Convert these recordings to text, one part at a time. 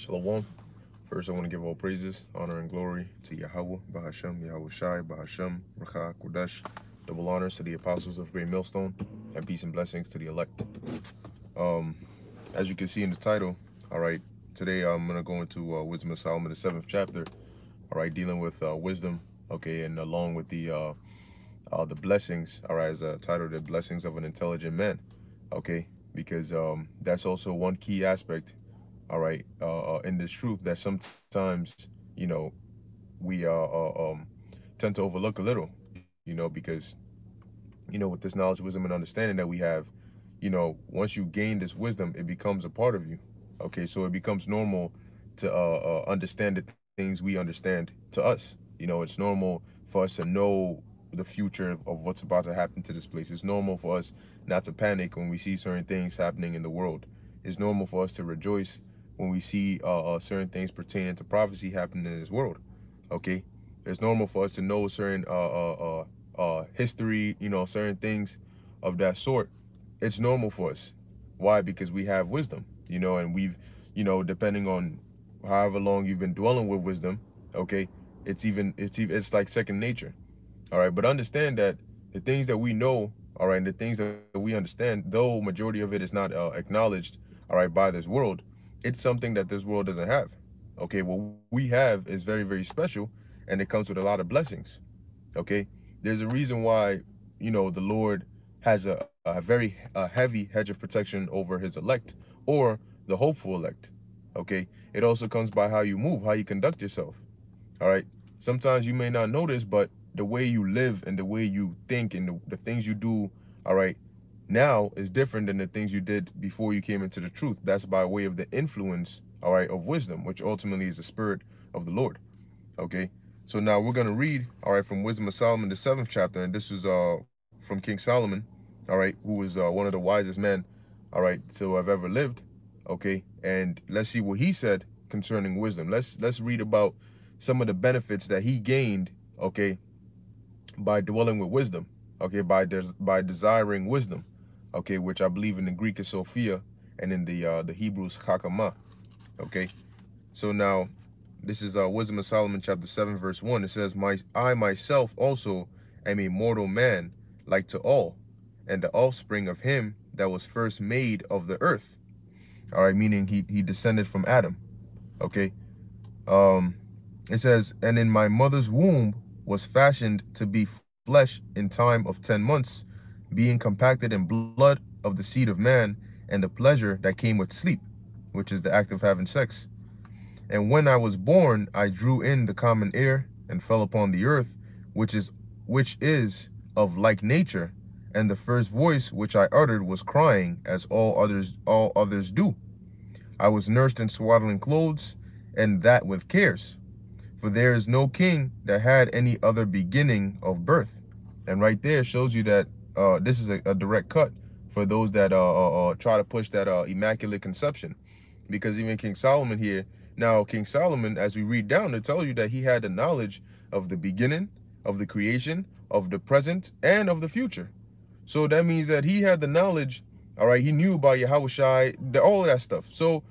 Shalom. First, I want to give all praises, honor, and glory to Yahweh, Bahashem, Yahweh Shai, Bahashem, Racha, Kodesh. Double honors to the apostles of Great Millstone, and peace and blessings to the elect. As you can see in the title, all right, today I'm going to go into Wisdom of Solomon, the 7th chapter, all right, dealing with wisdom, okay, and along with the blessings, all right, as a title, the blessings of an intelligent man, okay, because that's also one key aspect, all right, in this truth that sometimes, you know, we tend to overlook a little, because, with this knowledge, wisdom, and understanding that we have, once you gain this wisdom, it becomes a part of you, okay, so it becomes normal to understand the things we understand to us. It's normal for us to know the future of what's about to happen to this place. It's normal for us not to panic when we see certain things happening in the world. It's normal for us to rejoice when we see certain things pertaining to prophecy happening in this world. Okay, it's normal for us to know certain history, certain things of that sort. It's normal for us. Why? Because we have wisdom, and we've, depending on however long you've been dwelling with wisdom, okay, it's like second nature. All right, but understand that the things that we know, all right, and the things that we understand, though majority of it is not acknowledged, all right, by this world, it's something that this world doesn't have. Okay, what we have is very, very special, and it comes with a lot of blessings. Okay, there's a reason why, the Lord has a very heavy hedge of protection over his elect, or the hopeful elect. Okay, it also comes by how you move, how you conduct yourself. All right, sometimes you may not notice, but the way you live and the way you think and the things you do, all right, now is different than the things you did before you came into the truth. That's by way of the influence, all right, of wisdom, which ultimately is the spirit of the Lord. Okay, so now we're going to read, all right, from Wisdom of Solomon, the 7th chapter, and this is from King Solomon, all right, who was one of the wisest men, all right, to have ever lived. Okay, and let's see what he said concerning wisdom. Let's read about some of the benefits that he gained, okay, by dwelling with wisdom, okay, by desiring wisdom, okay, which I believe in the Greek is Sophia, and in the Hebrews Chakama. Okay, so now this is Wisdom of Solomon chapter 7 verse 1. It says, I myself also am a mortal man like to all, and the offspring of him that was first made of the earth. All right, meaning he descended from Adam. Okay, it says, and in my mother's womb was fashioned to be flesh in time of 10 months, being compacted in blood of the seed of man, and the pleasure that came with sleep, which is the act of having sex. And when I was born, I drew in the common air and fell upon the earth, which is of like nature, and the first voice which I uttered was crying, as all others do. I was nursed in swaddling clothes, and that with cares. For there is no king that had any other beginning of birth. And right there shows you that this is a direct cut for those that try to push that immaculate conception. Because even King Solomon here, now King Solomon, as we read down, it tells you that he had the knowledge of the beginning, of the creation, of the present, and of the future. So that means that he had the knowledge, all right, he knew about Yahushai, all of that stuff. So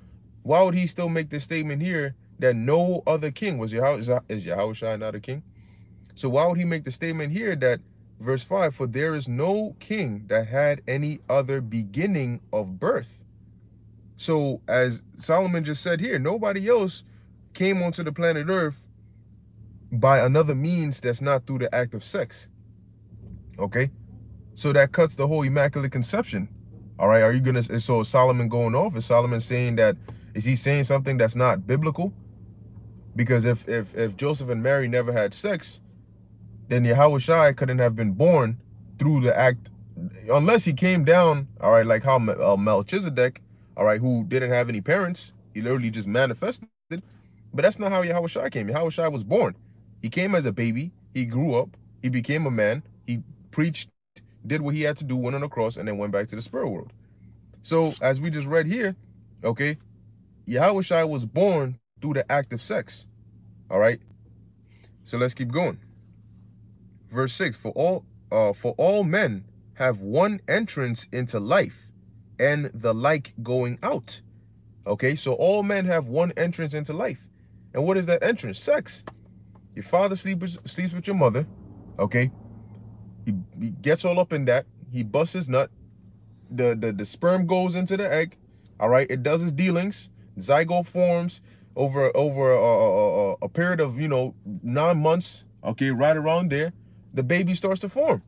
why would he still make this statement here that no other king was is Yahushai not a king? So why would he make the statement here that verse 5, for there is no king that had any other beginning of birth? So as Solomon just said here, nobody else came onto the planet Earth by another means that's not through the act of sex. Okay, so that cuts the whole immaculate conception. All right, are you gonna, so is Solomon going off? Is Solomon saying that, is he saying something that's not biblical? Because if Joseph and Mary never had sex, then Yahushai couldn't have been born through the act, unless he came down, all right, like how Melchizedek, all right, who didn't have any parents, he literally just manifested. But that's not how Yahushai came. Yahushai was born. He came as a baby. He grew up. He became a man. He preached, did what he had to do, went on the cross, and then went back to the spirit world. So as we just read here, okay, Yahushai was born through the act of sex. All right. So let's keep going. Verse 6, for all men have one entrance into life, and the like going out. Okay, so all men have one entrance into life. And what is that entrance? Sex. Your father sleeps with your mother. Okay, he gets all up in that. He busts his nut. The sperm goes into the egg. All right, it does its dealings. Zygote forms over a period of 9 months. Okay, right around there, the baby starts to form.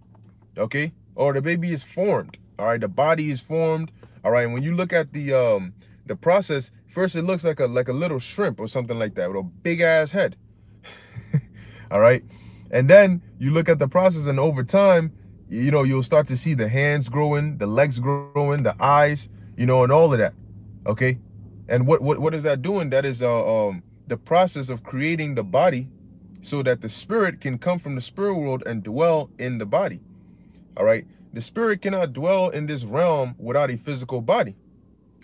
Okay, or the baby is formed. All right, the body is formed. All right, and when you look at the process, first it looks like a little shrimp or something like that with a big ass head. All right, and then you look at the process, and over time, you'll start to see the hands growing, the legs growing, the eyes, and all of that. Okay, and what is that doing? That is the process of creating the body so that the spirit can come from the spirit world and dwell in the body. All right, the spirit cannot dwell in this realm without a physical body.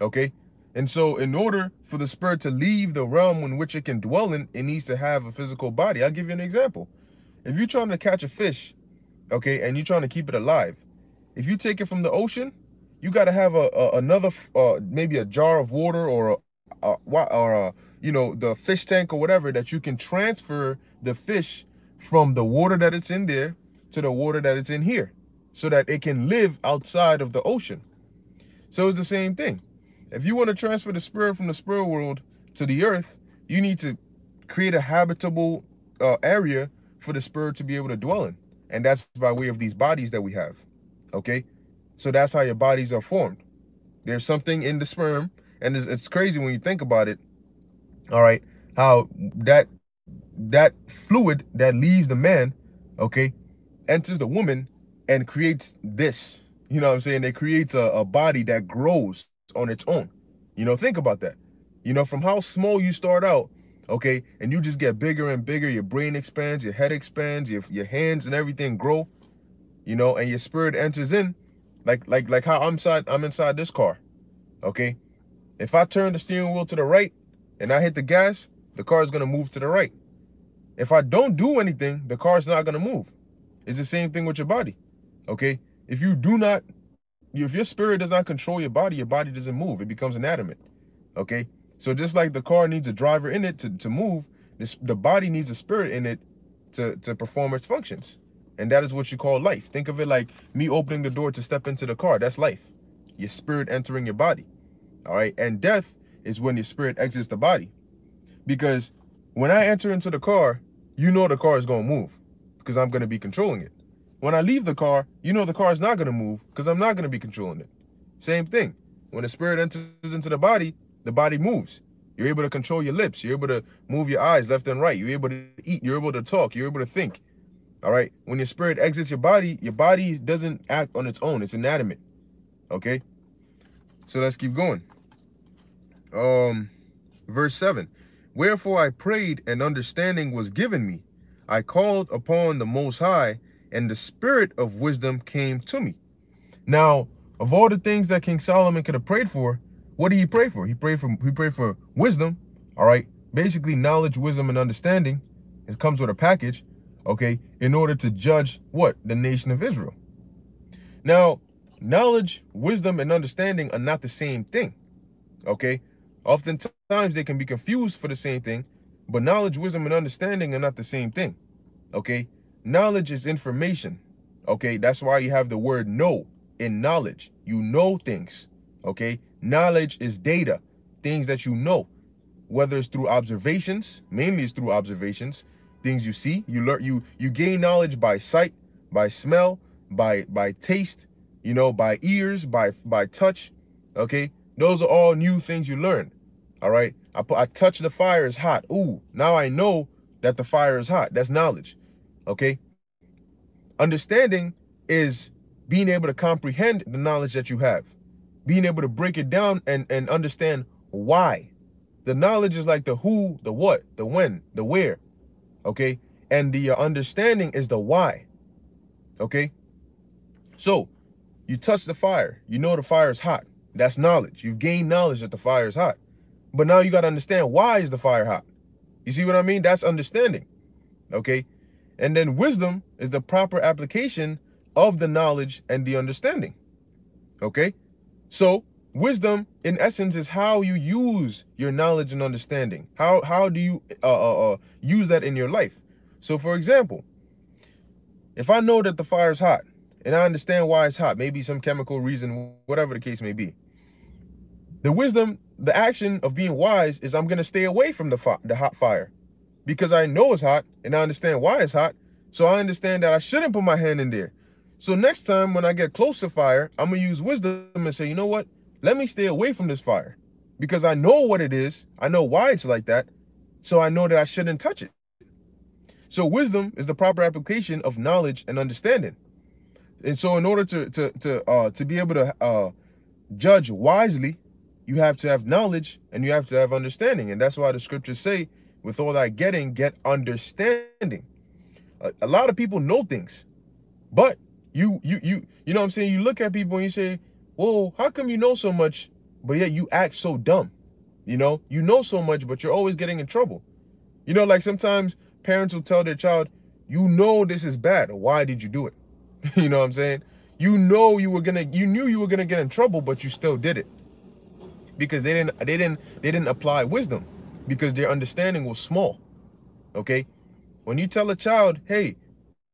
Okay, and so in order for the spirit to leave the realm in which it can dwell in, it needs to have a physical body. I'll give you an example. If you're trying to catch a fish, okay, and you're trying to keep it alive, if you take it from the ocean, you got to have another maybe a jar of water or the fish tank or whatever, that you can transfer the fish from the water that it's in there to the water that it's in here, so that it can live outside of the ocean. So it's the same thing. If you want to transfer the spirit from the spirit world to the earth, you need to create a habitable area for the spirit to be able to dwell in. And that's by way of these bodies that we have. Okay? So that's how your bodies are formed. There's something in the sperm, and it's crazy when you think about it. All right, how that fluid that leaves the man, okay, enters the woman and creates this. You know what I'm saying? It creates a body that grows on its own. Think about that. From how small you start out, okay, and you just get bigger and bigger. Your brain expands, your head expands, your hands and everything grow, and your spirit enters in, like how I'm inside this car. Okay, if I turn the steering wheel to the right and I hit the gas, the car is gonna move to the right. If I don't do anything, the car is not gonna move. It's the same thing with your body. Okay, if your spirit does not control your body doesn't move. It becomes inanimate. Okay, so just like the car needs a driver in it to move, the body needs a spirit in it to perform its functions. And that is what you call life. Think of it like me opening the door to step into the car. That's life. Your spirit entering your body. All right, and death is when your spirit exits the body. Because when I enter into the car, the car is going to move because I'm going to be controlling it. When I leave the car, the car is not going to move because I'm not going to be controlling it. Same thing. When the spirit enters into the body moves. You're able to control your lips. You're able to move your eyes left and right. You're able to eat. You're able to talk. You're able to think. All right. When your spirit exits your body doesn't act on its own. It's inanimate. Okay. So let's keep going. Verse 7. Wherefore I prayed, and understanding was given me. I called upon the Most High, and the spirit of wisdom came to me. Now, of all the things that King Solomon could have prayed for, what did he pray for? He prayed for wisdom. All right. Basically, knowledge, wisdom, and understanding. It comes with a package. Okay. In order to judge what? The nation of Israel. Now, knowledge, wisdom, and understanding are not the same thing. Okay. Oftentimes they can be confused for the same thing, but knowledge, wisdom, and understanding are not the same thing. Okay. Knowledge is information. Okay. That's why you have the word know in knowledge. You know things. Okay. Knowledge is data, things that you know, whether it's through observations, mainly it's through observations, things you see, you learn, you gain knowledge by sight, by smell, by taste, by ears, by touch. Okay. Those are all new things you learn. All right. I touch the fire, is hot. Ooh, now I know that the fire is hot. That's knowledge. Okay. Understanding is being able to comprehend the knowledge that you have, being able to break it down and understand why. The knowledge is like the who, the what, the when, the where. Okay. And the understanding is the why. Okay. So you touch the fire, the fire is hot. That's knowledge. You've gained knowledge that the fire is hot. But now you got to understand, why is the fire hot? You see what I mean? That's understanding. Okay. And then wisdom is the proper application of the knowledge and the understanding. Okay. So Wisdom, in essence, is how you use your knowledge and understanding. How do you use that in your life? So, for example, if I know that the fire is hot and I understand why it's hot, maybe some chemical reason, whatever the case may be, the wisdom, the action of being wise is I'm going to stay away from the hot fire because I know it's hot and I understand why it's hot. So I understand that I shouldn't put my hand in there. So next time when I get close to fire, I'm going to use wisdom and say, you know what? Let me stay away from this fire because I know what it is. I know why it's like that. So I know that I shouldn't touch it. So wisdom is the proper application of knowledge and understanding. And so in order to be able to judge wisely, you have to have knowledge and you have to have understanding. And that's why the scriptures say, with all that getting, get understanding. A lot of people know things, but you know what I'm saying? You look at people and you say, whoa, how come you know so much, but yet you act so dumb? You know so much, but you're always getting in trouble. You know, like sometimes parents will tell their child, you know this is bad. Why did you do it? You know what I'm saying? You knew you were gonna get in trouble, but you still did it. Because they didn't apply wisdom, because their understanding was small. Okay? When you tell a child, hey,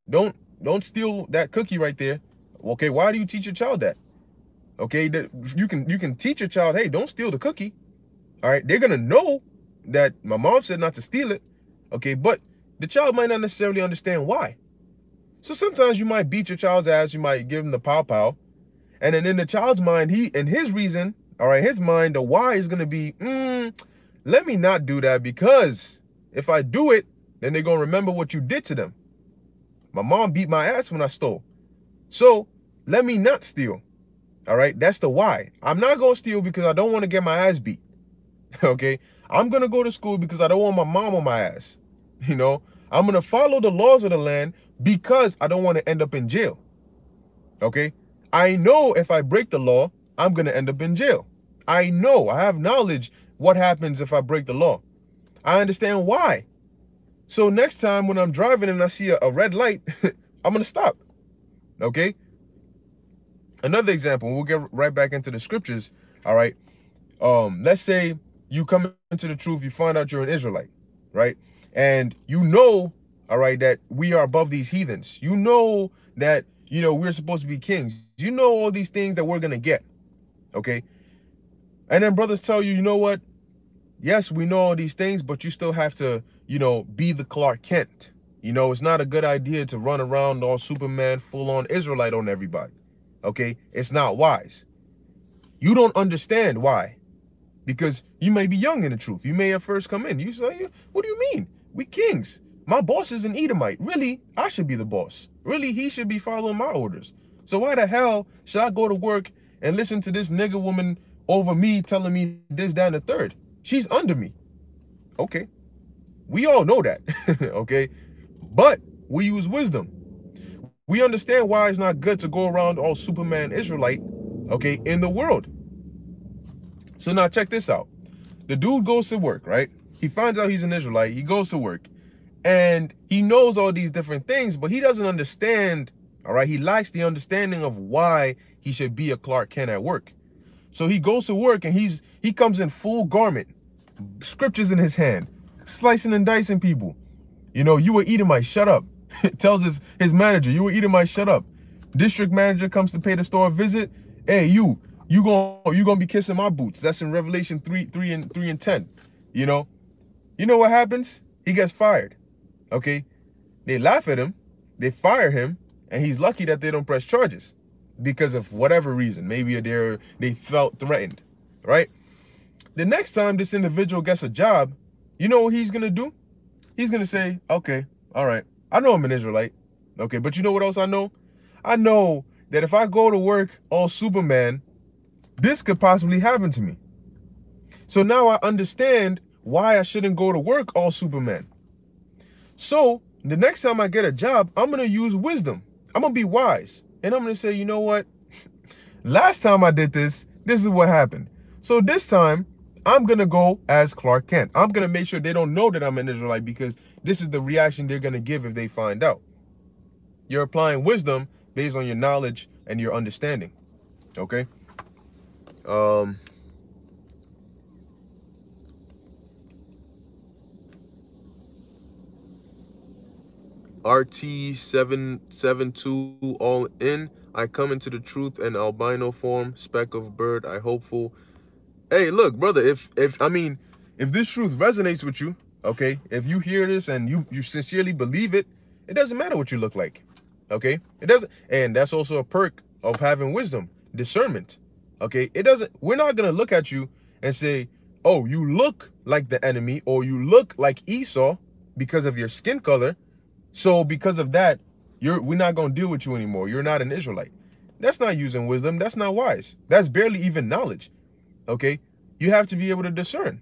don't steal that cookie right there. Okay, why do you teach your child that? Okay, you can teach your child, hey, don't steal the cookie. All right, they're gonna know that my mom said not to steal it. Okay, but the child might not necessarily understand why. So sometimes you might beat your child's ass, you might give him the pow pow, and then in the child's mind, his reason, all right, his mind, the why is gonna be, let me not do that, because if I do it, then they're gonna remember what you did to them. My mom beat my ass when I stole, so let me not steal. All right, that's the why. I'm not gonna steal because I don't want to get my ass beat. Okay, I'm gonna go to school because I don't want my mom on my ass. You know, I'm gonna follow the laws of the land because I don't want to end up in jail. Okay, I know if I break the law, I'm gonna end up in jail. I know, I have knowledge what happens if I break the law. I understand why. So next time when I'm driving and I see a red light, I'm gonna stop. Okay. Another example, we'll get right back into the scriptures. All right. Let's say you come into the truth, you find out you're an Israelite, right? And you know, all right, that we are above these heathens. You know that, we're supposed to be kings. You know all these things that we're going to get, okay? And then brothers tell you, you know what? Yes, we know all these things, but you still have to, be the Clark Kent. It's not a good idea to run around all Superman, full-on Israelite on everybody. Okay, it's not wise. You don't understand why, because you may be young in the truth. You may have first come in. You say, what do you mean? We kings. My boss is an Edomite. Really, I should be the boss. Really, he should be following my orders. So why the hell should I go to work and listen to this nigger woman over me telling me this, that, and the third? She's under me. Okay, we all know that. Okay, but we use wisdom. We understand why it's not good to go around all Superman Israelite, okay, in the world. So now check this out. The dude goes to work, right? He finds out he's an Israelite. He goes to work and he knows all these different things, but he doesn't understand, all right? He lacks the understanding of why he should be a Clark Kent at work. So he goes to work and he comes in full garment, scriptures in his hand, slicing and dicing people. You were Edomite, shut up. Tells his manager, you were Edomite, shut up. District manager comes to pay the store a visit. Hey, you gonna be kissing my boots. That's in Revelation 3 and 10. You know what happens? He gets fired. Okay, they laugh at him, they fire him, and he's lucky that they don't press charges because of whatever reason. Maybe they felt threatened, right? The next time this individual gets a job, you know what he's gonna do? He's gonna say, okay, all right, I know I'm an Israelite. Okay, but you know what else I know? I know that if I go to work all Superman, this could possibly happen to me. So now I understand why I shouldn't go to work all Superman. So the next time I get a job, I'm going to use wisdom. I'm going to be wise. And I'm going to say, you know what? Last time I did this is what happened. So this time, I'm going to go as Clark Kent. I'm going to make sure they don't know that I'm an Israelite, because this is the reaction they're going to give if they find out. You're applying wisdom based on your knowledge and your understanding. Okay? Um, RT772 all in. I come into the truth and albino form, speck of bird, I hopeful. Hey, look, brother, if I mean, if this truth resonates with you, okay, if you hear this and you sincerely believe it, it doesn't matter what you look like. Okay? It doesn't, and that's also a perk of having wisdom, discernment. Okay? It doesn't, we're not gonna look at you and say, oh, you look like the enemy, or you look like Esau because of your skin color. So because of that, we're not gonna deal with you anymore. You're not an Israelite. That's not using wisdom. That's not wise. That's barely even knowledge. Okay? You have to be able to discern.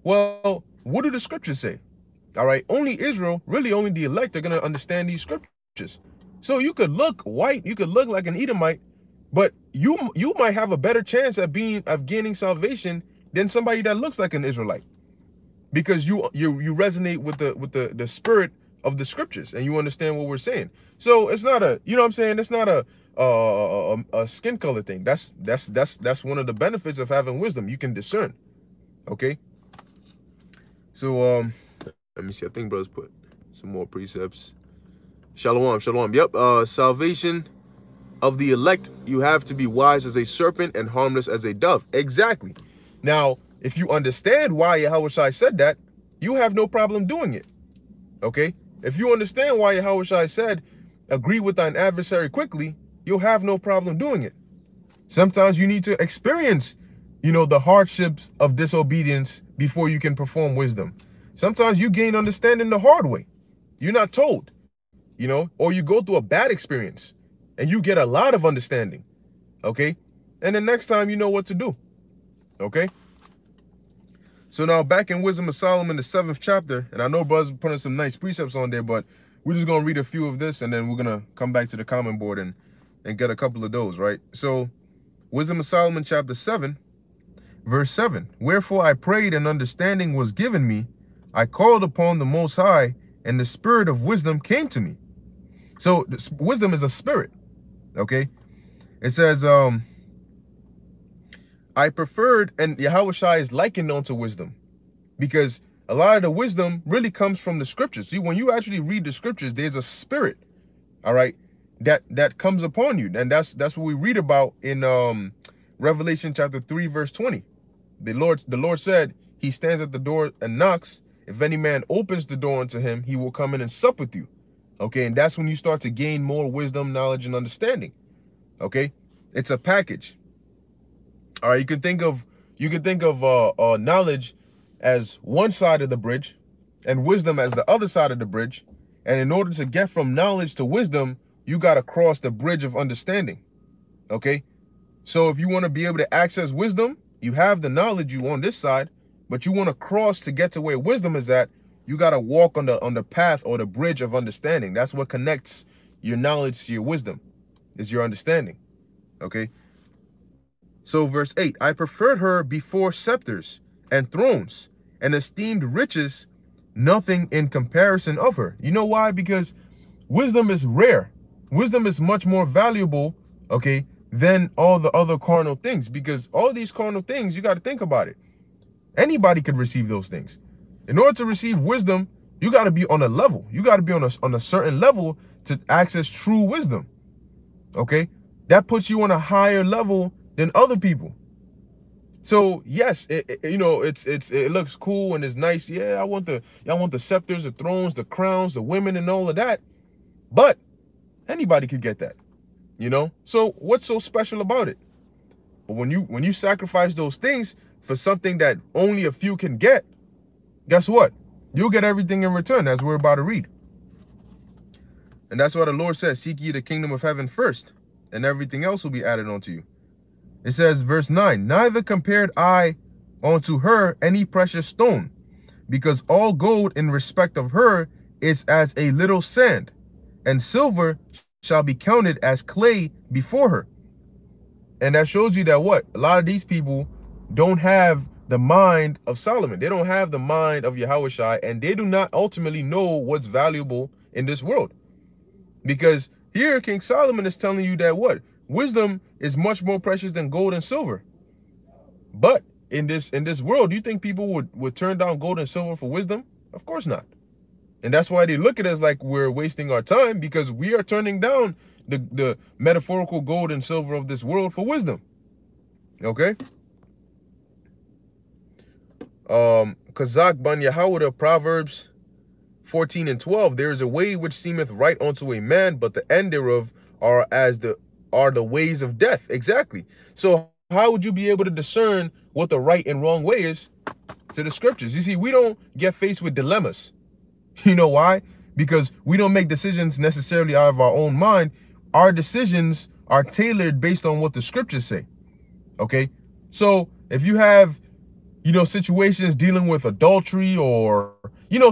Well, what do the scriptures say? All right, only Israel, really only the elect are going to understand these scriptures. So you could look white, you could look like an Edomite, but you might have a better chance of gaining salvation than somebody that looks like an Israelite, because you resonate with the spirit of the scriptures and you understand what we're saying. So it's not a, you know what I'm saying, it's not a skin color thing. That's one of the benefits of having wisdom. You can discern. Okay? So let me see. I think brothers put some more precepts. Shalom, shalom. Yep. Salvation of the elect, you have to be wise as a serpent and harmless as a dove. Exactly. Now, if you understand why Yahushua said that, you have no problem doing it. Okay? If you understand why Yahushua said, agree with thine adversary quickly, you'll have no problem doing it. Sometimes you need to experience, the hardships of disobedience before you can perform wisdom. Sometimes you gain understanding the hard way. You're not told, or you go through a bad experience and you get a lot of understanding. Okay? And the next time you know what to do. Okay? So now back in Wisdom of Solomon, the 7th chapter, and I know brothers are putting some nice precepts on there, but we're just going to read a few of this and then we're going to come back to the comment board and get a couple of those, right? So Wisdom of Solomon chapter 7, verse 7. Wherefore I prayed and understanding was given me. I called upon the Most High and the spirit of wisdom came to me. So wisdom is a spirit, okay? It says, I preferred, and Yahushua is likened unto wisdom, because a lot of the wisdom really comes from the scriptures. See, when you actually read the scriptures, there's a spirit, all right, that comes upon you. And that's what we read about in Revelation chapter 3, verse 20. The Lord said, he stands at the door and knocks. If any man opens the door unto him, he will come in and sup with you. Okay, and that's when you start to gain more wisdom, knowledge, and understanding. Okay, it's a package. All right, you can think of knowledge as one side of the bridge and wisdom as the other side of the bridge. And in order to get from knowledge to wisdom, you got to cross the bridge of understanding. Okay, so if you want to be able to access wisdom, you have the knowledge you on this side, but you want to cross to get to where wisdom is at, you got to walk on the path or the bridge of understanding. That's what connects your knowledge to your wisdom, is your understanding. Okay? So verse 8, I preferred her before scepters and thrones and esteemed riches nothing in comparison of her. You know why? Because wisdom is rare. Wisdom is much more valuable, okay, than all the other carnal things, because all these carnal things, you got to think about it. Anybody could receive those things. In order to receive wisdom, you got to be on a level. You got to be on a certain level to access true wisdom. Okay? That puts you on a higher level than other people. So yes, it looks cool and it's nice. Yeah, I want the scepters, the thrones, the crowns, the women, and all of that. But anybody could get that. So what's so special about it? But when you sacrifice those things for something that only a few can get, guess what? You'll get everything in return, as we're about to read. And that's why the Lord says, seek ye the kingdom of heaven first, and everything else will be added unto you. It says, verse 9, neither compared I unto her any precious stone, because all gold in respect of her is as a little sand, and silver shall be counted as clay before her. And that shows you that what? A lot of these people don't have the mind of Solomon. They don't have the mind of Yahushua, and they do not ultimately know what's valuable in this world. Because here King Solomon is telling you that what? Wisdom is much more precious than gold and silver. But in this world, do you think people would turn down gold and silver for wisdom? Of course not. And that's why they look at us like we're wasting our time, because we are turning down the metaphorical gold and silver of this world for wisdom. Okay? Kazak Ban Yahawada, Proverbs 14 and 12. There is a way which seemeth right unto a man, but the end thereof are the ways of death. Exactly. So how would you be able to discern what the right and wrong way is? To the scriptures. You see, we don't get faced with dilemmas. You know why? Because we don't make decisions necessarily out of our own mind. Our decisions are tailored based on what the scriptures say. Okay? So if you have, situations dealing with adultery, or,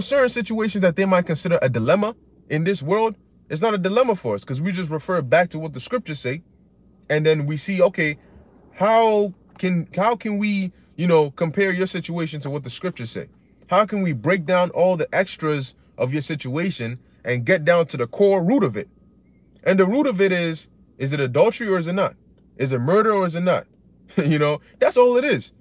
certain situations that they might consider a dilemma in this world, it's not a dilemma for us, because we just refer back to what the scriptures say. And then we see, okay, how can we, compare your situation to what the scriptures say? How can we break down all the extras of your situation and get down to the core root of it? And the root of it is it adultery or is it not? Is it murder or is it not? That's all it is.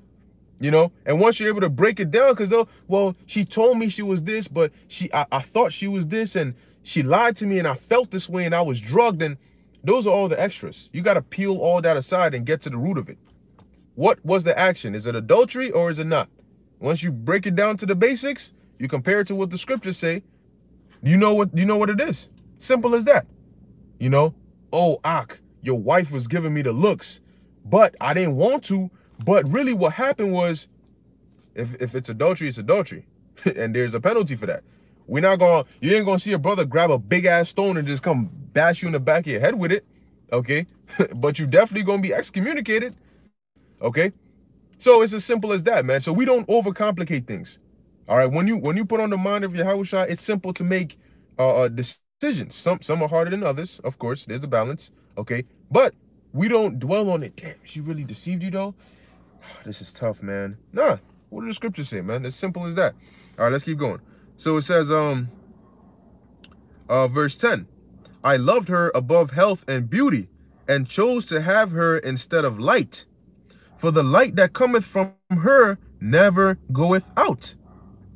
And once you're able to break it down, because well, she told me she was this, but I thought she was this, and she lied to me, and I felt this way, and I was drugged, and those are all the extras. You got to peel all that aside and get to the root of it. What was the action? Is it adultery or is it not? Once you break it down to the basics, you compare it to what the scriptures say, you know what it is. Simple as that. Oh, your wife was giving me the looks, but I didn't want to. But really what happened was, if it's adultery, it's adultery. And there's a penalty for that. You ain't gonna see a brother grab a big ass stone and just come bash you in the back of your head with it. Okay? But you definitely gonna be excommunicated. Okay? So it's as simple as that, man. So we don't overcomplicate things. All right. When you put on the mind of Yahushua, it's simple to make decisions. Some are harder than others. Of course, there's a balance. Okay. But we don't dwell on it. Damn, she really deceived you though. This is tough, man. Nah. What do the scriptures say, man? As simple as that. All right, let's keep going. So it says, verse 10. I loved her above health and beauty, and chose to have her instead of light. For the light that cometh from her never goeth out.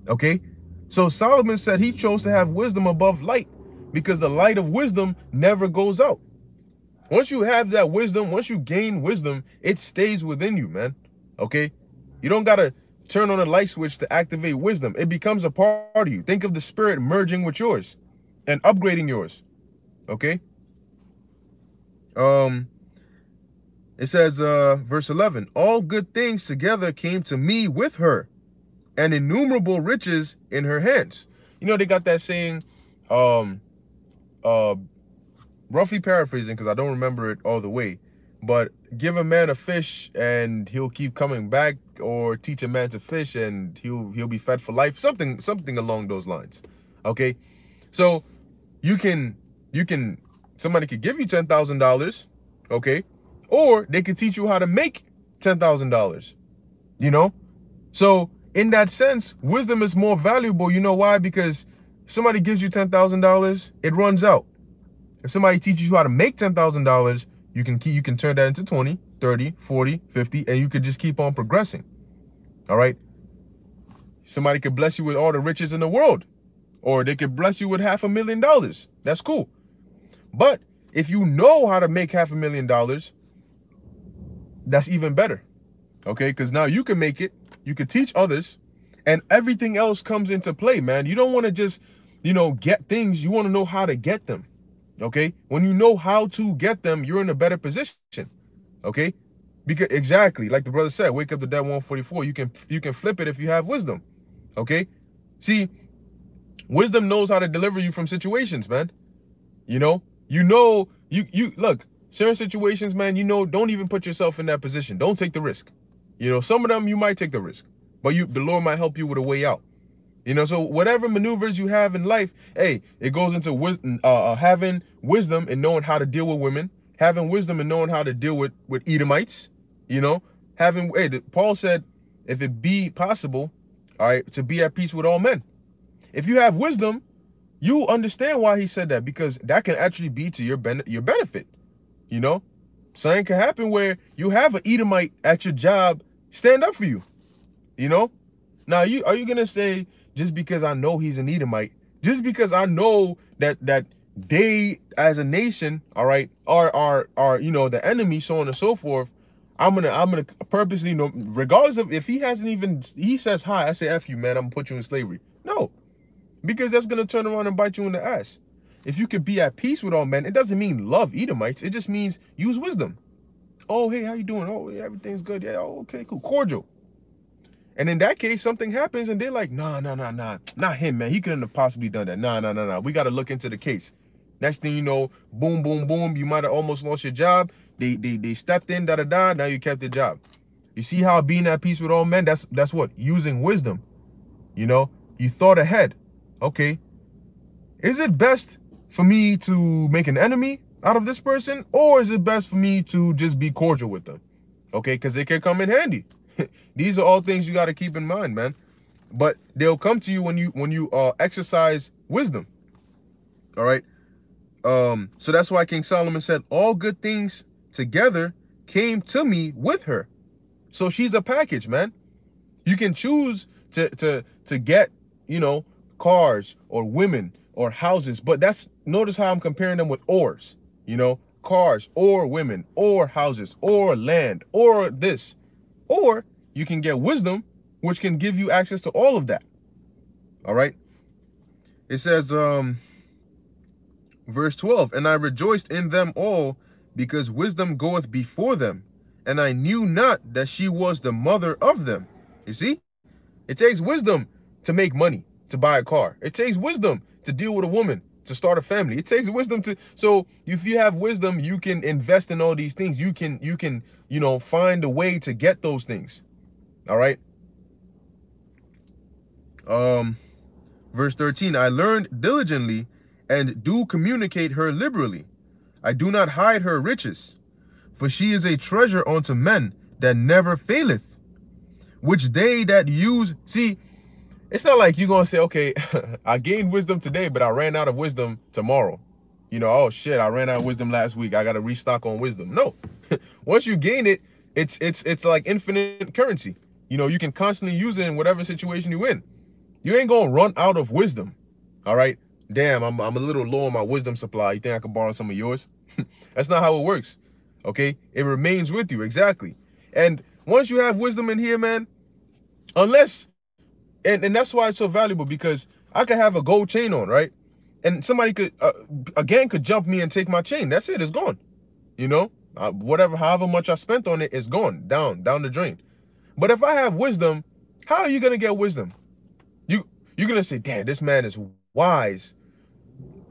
Okay? So Solomon said he chose to have wisdom above light, because the light of wisdom never goes out. Once you have that wisdom, once you gain wisdom, it stays within you, man. Okay? You don't got to turn on a light switch to activate wisdom. It becomes a part of you. Think of the spirit merging with yours and upgrading yours. Okay? It says, verse 11, all good things together came to me with her, and innumerable riches in her hands. They got that saying, roughly paraphrasing, because I don't remember it all the way, but give a man a fish and he'll keep coming back, or teach a man to fish and he'll be fed for life. Something along those lines. Okay? So somebody could give you $10,000, okay? Or they could teach you how to make $10,000, So in that sense, wisdom is more valuable. You know why? Because if somebody gives you $10,000, it runs out. If somebody teaches you how to make $10,000, you can turn that into 20, 30, 40, 50, and you could just keep on progressing. All right? Somebody could bless you with all the riches in the world, or they could bless you with $500,000. That's cool. But if you know how to make $500,000, that's even better. Okay? Because now you can make it, you can teach others, and everything else comes into play, man. You don't want to just, get things. You want to know how to get them. Okay? When you know how to get them, you're in a better position. Okay? Because exactly, like the brother said, wake up the dead 144. You can flip it if you have wisdom. Okay? See, wisdom knows how to deliver you from situations, man. You look, certain situations, man, don't even put yourself in that position. Don't take the risk. Some of them you might take the risk, but the Lord might help you with a way out. So whatever maneuvers you have in life, hey, it goes into having wisdom and knowing how to deal with women, having wisdom and knowing how to deal with Edomites, Paul said, if it be possible, all right, to be at peace with all men. If you have wisdom, you understand why he said that, because that can actually be to your benefit. Something can happen where you have an Edomite at your job stand up for you, you know? Now, are you gonna say, just because I know he's an Edomite, just because I know that they as a nation, all right, are you know, the enemy, so on and so forth, I'm gonna purposely, you know, regardless of if he hasn't even, he says hi, I say F you, man, I'm gonna put you in slavery. No, because that's gonna turn around and bite you in the ass. If you could be at peace with all men, it doesn't mean love Edomites. It just means use wisdom. Oh, hey, how you doing? Oh, yeah, everything's good. Yeah, oh, okay, cool, cordial. And in that case, something happens and they're like, nah, not him, man. He couldn't have possibly done that. Nah. We got to look into the case. Next thing you know, boom, boom, boom. You might have almost lost your job. They stepped in, da. Now you kept the job. You see how being at peace with all men, that's what? Using wisdom. You know, you thought ahead. Okay, is it best for me to make an enemy out of this person? Or is it best for me to just be cordial with them? Okay, because they can come in handy. These are all things you got to keep in mind, man. But they'll come to you when you exercise wisdom. All right. So that's why King Solomon said, all good things together came to me with her. So she's a package, man. You can choose to get, you know, cars or women or houses, but notice how I'm comparing them with ors, you know, cars or women or houses or land or this. Or you can get wisdom, which can give you access to all of that. All right. It says, verse 12, and I rejoiced in them all, because wisdom goeth before them, and I knew not that she was the mother of them. You see, it takes wisdom to make money, to buy a car. It takes wisdom to deal with a woman, to start a family. It takes wisdom so if you have wisdom, you can invest in all these things. You can, you know, find a way to get those things. All right. Verse 13, I learned diligently and do communicate her liberally. I do not hide her riches, for she is a treasure unto men that never faileth, which they that use, see, it's not like you're going to say, okay, I gained wisdom today, but I ran out of wisdom tomorrow. You know, oh shit, I ran out of wisdom last week. I got to restock on wisdom. No, once you gain it, it's like infinite currency. You know, you can constantly use it in whatever situation you're in. You ain't going to run out of wisdom. All right. Damn, I'm a little low on my wisdom supply. You think I can borrow some of yours? That's not how it works. Okay. It remains with you. Exactly. And once you have wisdom in here, man, unless, and that's why it's so valuable, because I could have a gold chain on, right? And somebody could, again, could jump me and take my chain. That's it. It's gone. You know, however much I spent on it is gone, down the drain. But if I have wisdom, how are you going to get wisdom? You're going to say, damn, this man is wise.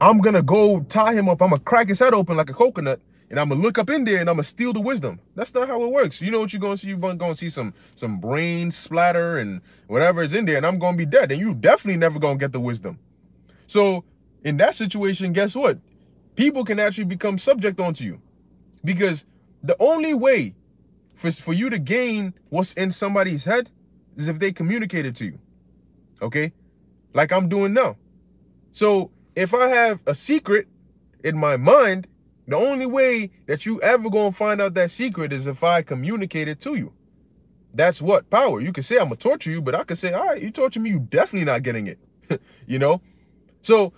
I'm going to go tie him up. I'm going to crack his head open like a coconut, and I'm going to look up in there and I'm going to steal the wisdom. That's not how it works. You know what you're going to see? You're going to see some brain splatter and whatever is in there, and I'm going to be dead. And you definitely never going to get the wisdom. So in that situation, guess what? People can actually become subject onto you, because the only way for you to gain what's in somebody's head is if they communicate it to you. Okay? Like I'm doing now. So if I have a secret in my mind, the only way that you ever gonna find out that secret is if I communicate it to you. That's what power. You can say I'm gonna torture you, but I could say, all right, you torture me, you definitely not getting it. You know? So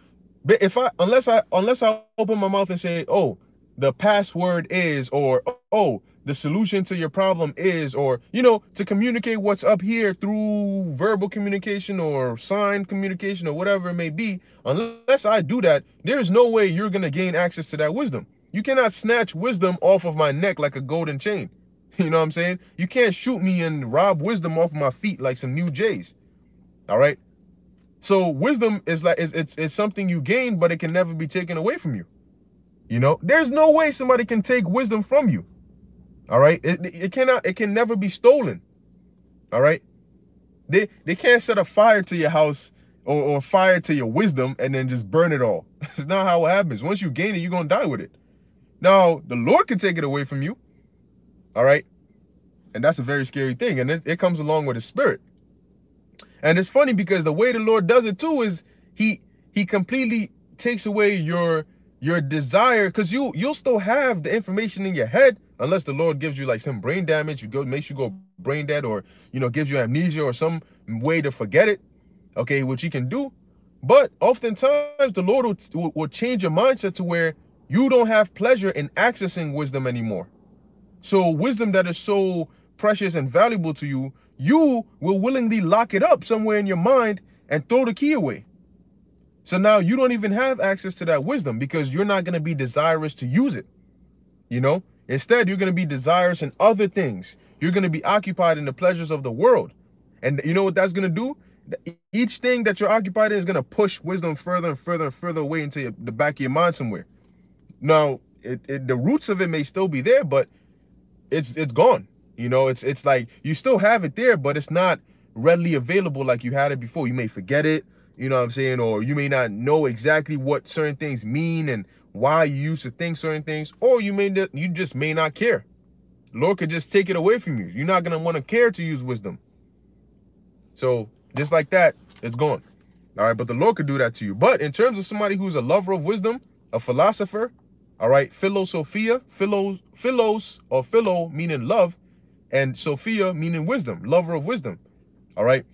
but unless I open my mouth and say, oh, the password is, or oh, the solution to your problem is, or, you know, to communicate what's up here through verbal communication or signed communication or whatever it may be, unless I do that, there is no way you're going to gain access to that wisdom. You cannot snatch wisdom off of my neck like a golden chain. You know what I'm saying? You can't shoot me and rob wisdom off of my feet like some new J's. All right? So wisdom is like, it's something you gain, but it can never be taken away from you. You know, there's no way somebody can take wisdom from you. All right. It can never be stolen. All right. They can't set a fire to your house or fire to your wisdom and then just burn it all. It's not how it happens. Once you gain it, you're going to die with it. Now, the Lord can take it away from you. All right. And that's a very scary thing. And it comes along with his spirit. And it's funny because the way the Lord does it too is he completely takes away your desire, because you'll still have the information in your head, unless the Lord gives you like some brain damage, makes you go brain dead, or gives you amnesia or some way to forget it, okay, which he can do. But oftentimes the Lord will change your mindset to where you don't have pleasure in accessing wisdom anymore. So wisdom that is so precious and valuable to you, you will willingly lock it up somewhere in your mind and throw the key away. So now you don't even have access to that wisdom because you're not going to be desirous to use it. Instead, you're going to be desirous in other things. You're going to be occupied in the pleasures of the world. And you know what that's going to do? Each thing that you're occupied in is going to push wisdom further and further and further away into the back of your mind somewhere. Now, the roots of it may still be there, but it's gone. It's like you still have it there, but it's not readily available like you had it before. You may forget it, you know what I'm saying? Or you may not know exactly what certain things mean and why you used to think certain things, or you just may not care. Lord could just take it away from you. You're not going to want to care to use wisdom. So just like that, it's gone. All right, but the Lord could do that to you. But in terms of somebody who's a lover of wisdom, a philosopher, all right, philosophia, philos or philo meaning love, and sophia meaning wisdom, lover of wisdom. All right.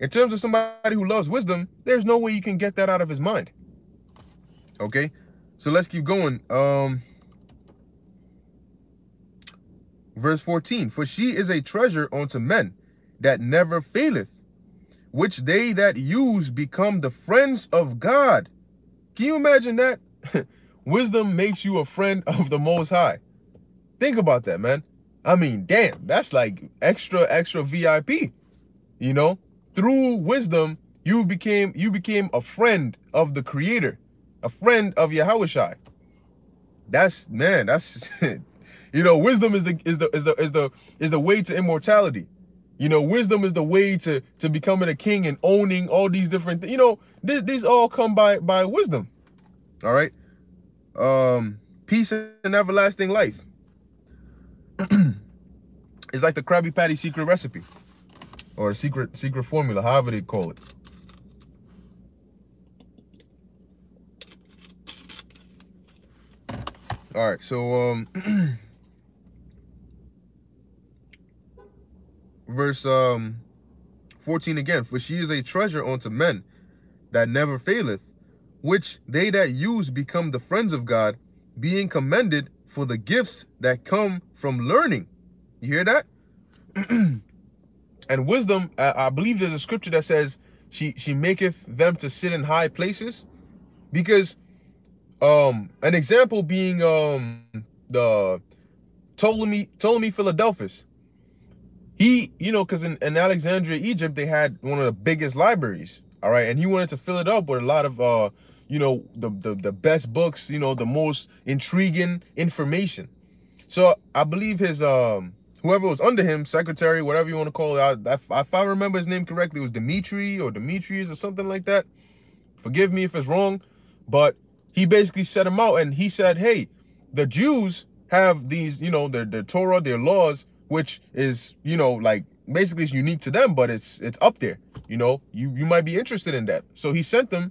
In terms of somebody who loves wisdom, there's no way you can get that out of his mind. Okay. So let's keep going. Verse 14, for she is a treasure unto men that never faileth, which they that use become the friends of God. Can you imagine that? Wisdom makes you a friend of the Most High. Think about that, man. I mean, damn, that's like extra VIP. Through wisdom, you became a friend of the Creator, a friend of Yahushua. That's wisdom is the way to immortality. Wisdom is the way to becoming a king and owning all these different things. These all come by wisdom. All right. Peace and everlasting life. It's like the Krabby Patty secret recipe, or a secret formula, however they call it. All right, so verse 14 again, for she is a treasure unto men that never faileth, which they that use become the friends of God, being commended for the gifts that come from learning. You hear that? And wisdom, I believe there's a scripture that says she maketh them to sit in high places. Because an example being the Ptolemy Philadelphus. He, because in Alexandria, Egypt, they had one of the biggest libraries. All right, and he wanted to fill it up with a lot of the best books, the most intriguing information. So I believe his whoever was under him, secretary, whatever you want to call it, if I remember his name correctly, it was Dimitri or Demetrius or something like that. Forgive me if it's wrong, but he basically set him out and he said, hey, the Jews have these, their Torah, their laws, which is, like basically it's unique to them, but it's up there. You might be interested in that. So he sent them,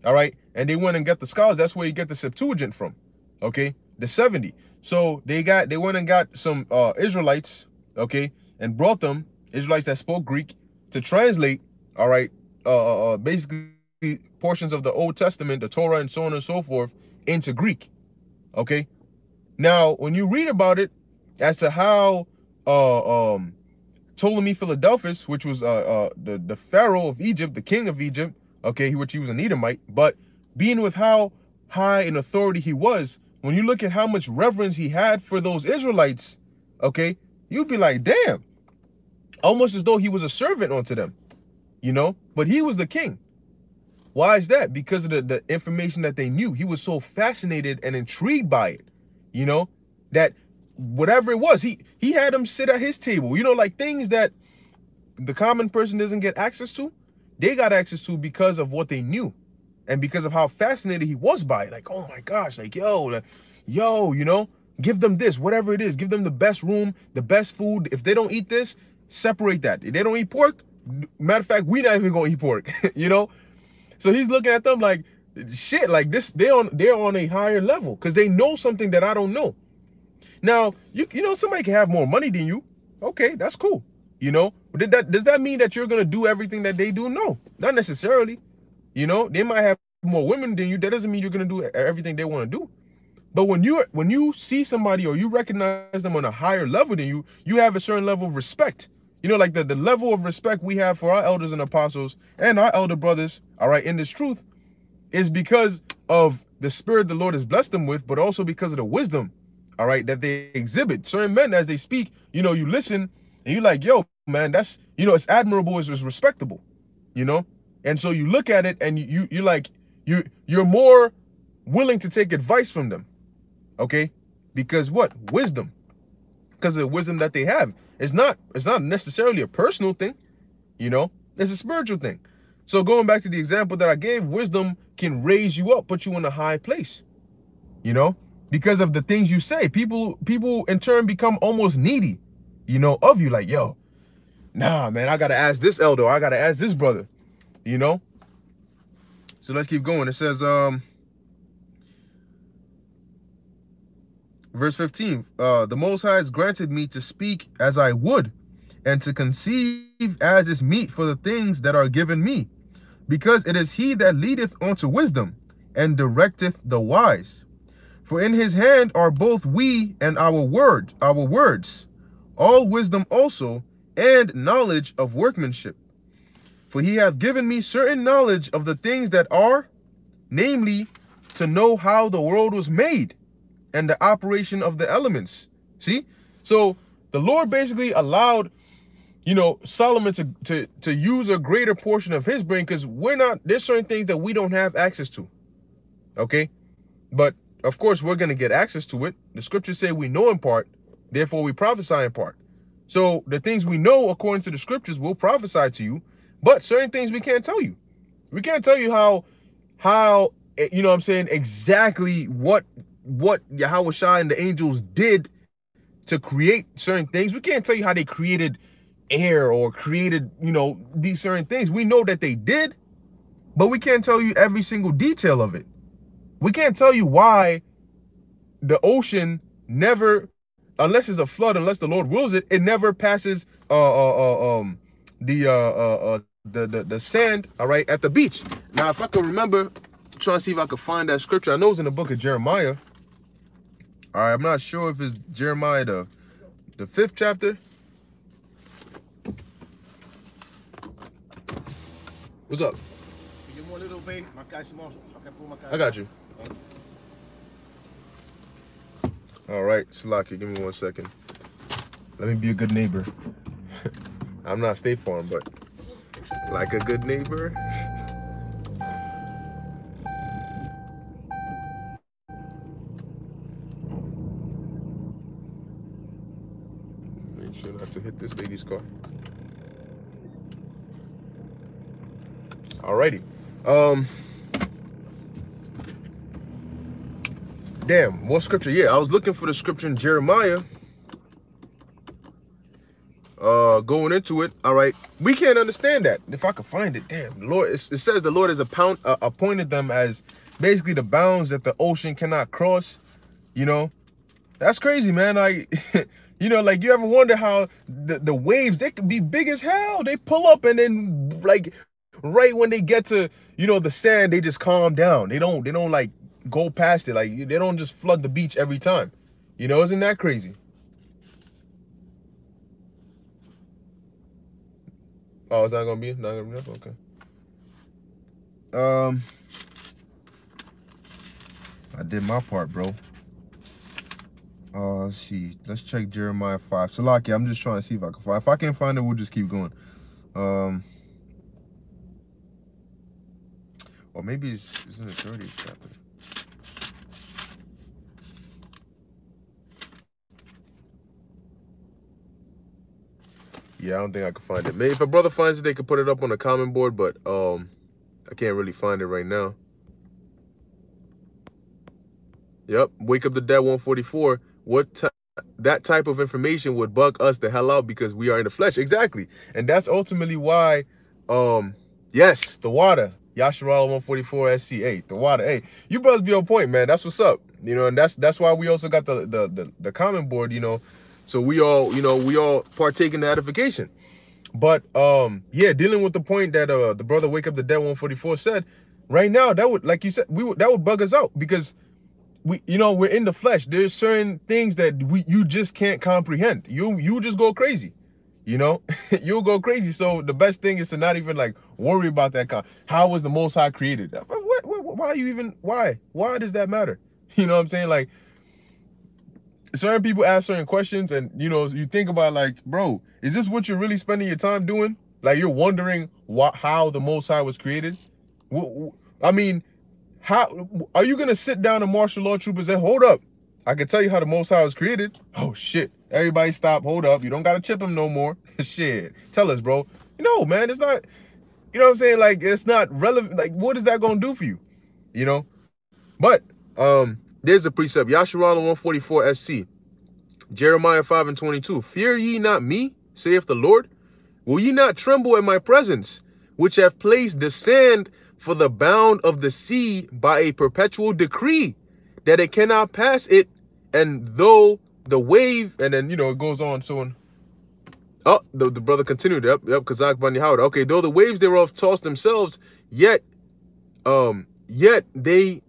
all right, and they went and got the scholars. That's where you get the Septuagint from, okay, the 70. So they went and got some Israelites, okay, and brought them, Israelites that spoke Greek, to translate, all right, basically portions of the Old Testament, the Torah, and so on and so forth, into Greek, okay. Now, when you read about it, as to how Ptolemy Philadelphus, which was the pharaoh of Egypt, the king of Egypt, okay, which he was an Edomite, but being with how high in authority he was, when you look at how much reverence he had for those Israelites, okay, you'd be like, damn, almost as though he was a servant unto them, but he was the king. Why is that? Because of the information that they knew. He was so fascinated and intrigued by it, that whatever it was, he had them sit at his table, like things that the common person doesn't get access to. They got access to because of what they knew and because of how fascinated he was by it. Like, oh my gosh, like, yo, give them this, whatever it is, give them the best room, the best food. If they don't eat this, separate that. If they don't eat pork, matter of fact, we're not even gonna eat pork, So he's looking at them like, shit, like this, they're on a higher level because they know something that I don't know. Now, you know, somebody can have more money than you. Okay, that's cool. You know, does that mean that you're gonna do everything that they do? No, not necessarily. You know, they might have more women than you. That doesn't mean you're gonna do everything they want to do. But when you see somebody or you recognize them on a higher level than you have a certain level of respect. You know, like the level of respect we have for our elders and apostles and our elder brothers, all right, in this truth, is because of the spirit the Lord has blessed them with, but also because of the wisdom, all right, that they exhibit. Certain men, as they speak, you know, you listen and you're like, yo, man, that's, you know, it's admirable, it's respectable, you know? And so you look at it and you're like, you're more willing to take advice from them, okay? Because what? Wisdom. Because of the wisdom that they have. It's not necessarily a personal thing, you know? It's a spiritual thing. So going back to the example that I gave, wisdom can raise you up, put you in a high place, you know, because of the things you say. People in turn become almost needy, you know, of you. Like, yo, nah, man, I got to ask this elder. I got to ask this brother, you know. So let's keep going. It says, verse 15, the Most High has granted me to speak as I would and to conceive as is meet for the things that are given me. Because it is he that leadeth unto wisdom, and directeth the wise. For in his hand are both we and our words, all wisdom also, and knowledge of workmanship. For he hath given me certain knowledge of the things that are, namely, to know how the world was made, and the operation of the elements. See? So the Lord basically allowed, you know, Solomon to use a greater portion of his brain, because there's certain things that we don't have access to. Okay? But of course we're going to get access to it. The scriptures say we know in part, therefore we prophesy in part. So the things we know according to the scriptures will prophesy to you, but certain things we can't tell you. We can't tell you how you know what I'm saying, exactly what Yahweh Shai and the angels did to create certain things. We can't tell you how they created air or created, you know, these certain things. We know that they did, but we can't tell you every single detail of it. We can't tell you why the ocean never, unless it's a flood, unless the Lord wills it, it never passes the sand, all right, at the beach. Now, if I can remember, I'm trying to see if I can find that scripture. I know it's in the book of Jeremiah. All right, I'm not sure if it's Jeremiah the 5th chapter. What's up? I got you. All right, Salaki, give me 1 second. Let me be a good neighbor. I'm not State Farm, but like a good neighbor. Make sure not to hit this lady's car. Alrighty. Damn, what scripture? Yeah, I was looking for the scripture in Jeremiah. Going into it, all right. We can't understand that. If I could find it, damn, the Lord. It says the Lord has appointed them as basically the bounds that the ocean cannot cross. You know, that's crazy, man. Like, you know, like, you ever wonder how the waves, they could be big as hell. They pull up and then, like, right when they get to, you know, the sand, they just calm down. They don't like go past it. Like, they don't just flood the beach every time. You know, isn't that crazy? Oh, it's not gonna be enough? Okay. I did my part, bro. Let's see. Let's check Jeremiah 5. Salaki, I'm just trying to see if I can find. If I can't find it, we'll just keep going. Or maybe it's in the 30th chapter. Yeah, I don't think I can find it. Maybe if a brother finds it, they could put it up on the comment board, but I can't really find it right now. Yep, Wake Up the Dead 144. That type of information would bug us the hell out because we are in the flesh. Exactly. And that's ultimately why, yes, the water. Yasharal 144 SC8. The water. Hey, you brothers be on point, man. That's what's up. You know, and that's why we also got the comment board, you know, so we all, you know, we all partake in the edification. But yeah, dealing with the point that the brother Wake Up the Dead 144 said, right now, that would, like you said, that would bug us out, because we, you know, we're in the flesh. There's certain things that you just can't comprehend. You just go crazy, you know. You'll go crazy. So the best thing is to not even like worry about that. How was the Most High created? Why you even, why does that matter? You know what I'm saying? Like, certain people ask certain questions, and you know, you think about like, bro, is this what you're really spending your time doing? Like, you're wondering how the Most High was created. I mean, how are you gonna sit down and martial law troopers and say, hold up, I can tell you how the Most High was created? Oh shit, everybody stop, hold up, you don't gotta chip him no more. Shit, tell us, bro. No, man, it's not, you know what I'm saying? Like, it's not relevant. Like, what is that gonna do for you? You know? But there's a precept, Yasharala 144 SC, Jeremiah 5:22. Fear ye not me, saith the Lord. Will ye not tremble at my presence, which have placed the sand for the bound of the sea by a perpetual decree, that it cannot pass it, and though the wave, and then, you know, it goes on, so on. Oh, the brother continued, yep, Kazak Bani Howard. Okay, though the waves thereof toss themselves, yet they,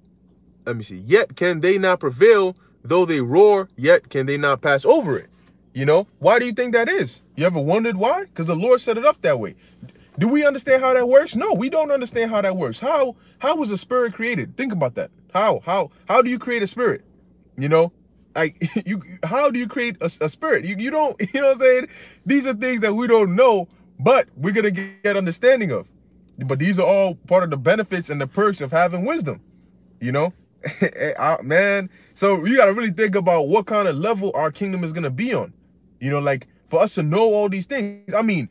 let me see, yet can they not prevail, though they roar, yet can they not pass over it. You know, why do you think that is? You ever wondered why? Because the Lord set it up that way. Do we understand how that works? No, we don't understand how that works. How was a spirit created? Think about that. How do you create a spirit? You know, like, how do you create a spirit? You don't, you know what I'm saying? These are things that we don't know, but we're gonna get understanding of. But these are all part of the benefits and the perks of having wisdom, you know. Man, so you got to really think about what kind of level our kingdom is going to be on, you know, like, for us to know all these things. I mean,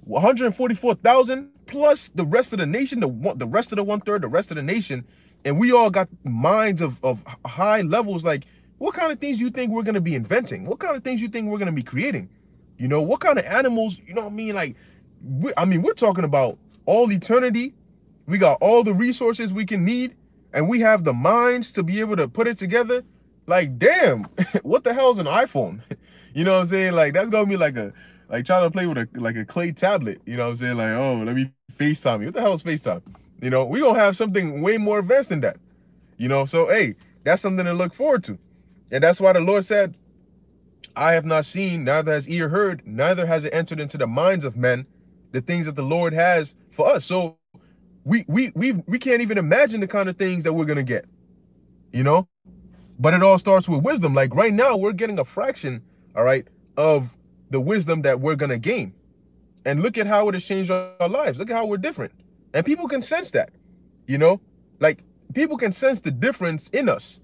144,000 plus the rest of the nation, the rest of the 1/3, the rest of the nation, and we all got minds of high levels. Like, what kind of things do you think we're going to be inventing? What kind of things you think we're going to be creating? You know, what kind of animals, you know what I mean? Like, we're talking about all eternity. We got all the resources we can need, and we have the minds to be able to put it together. Like, damn, what the hell is an iPhone? You know what I'm saying? Like, that's gonna be like trying to play with a clay tablet. You know what I'm saying? Like, oh, let me FaceTime you. What the hell is FaceTime? You know, we gonna have something way more advanced than that. You know, so hey, that's something to look forward to. And that's why the Lord said, I have not seen, neither has ear heard, neither has it entered into the minds of men, the things that the Lord has for us. So we can't even imagine the kind of things that we're gonna get, you know. But it all starts with wisdom. Like, right now, we're getting a fraction, all right, of the wisdom that we're gonna gain. And look at how it has changed our lives. Look at how we're different. And people can sense that, you know, like, people can sense the difference in us.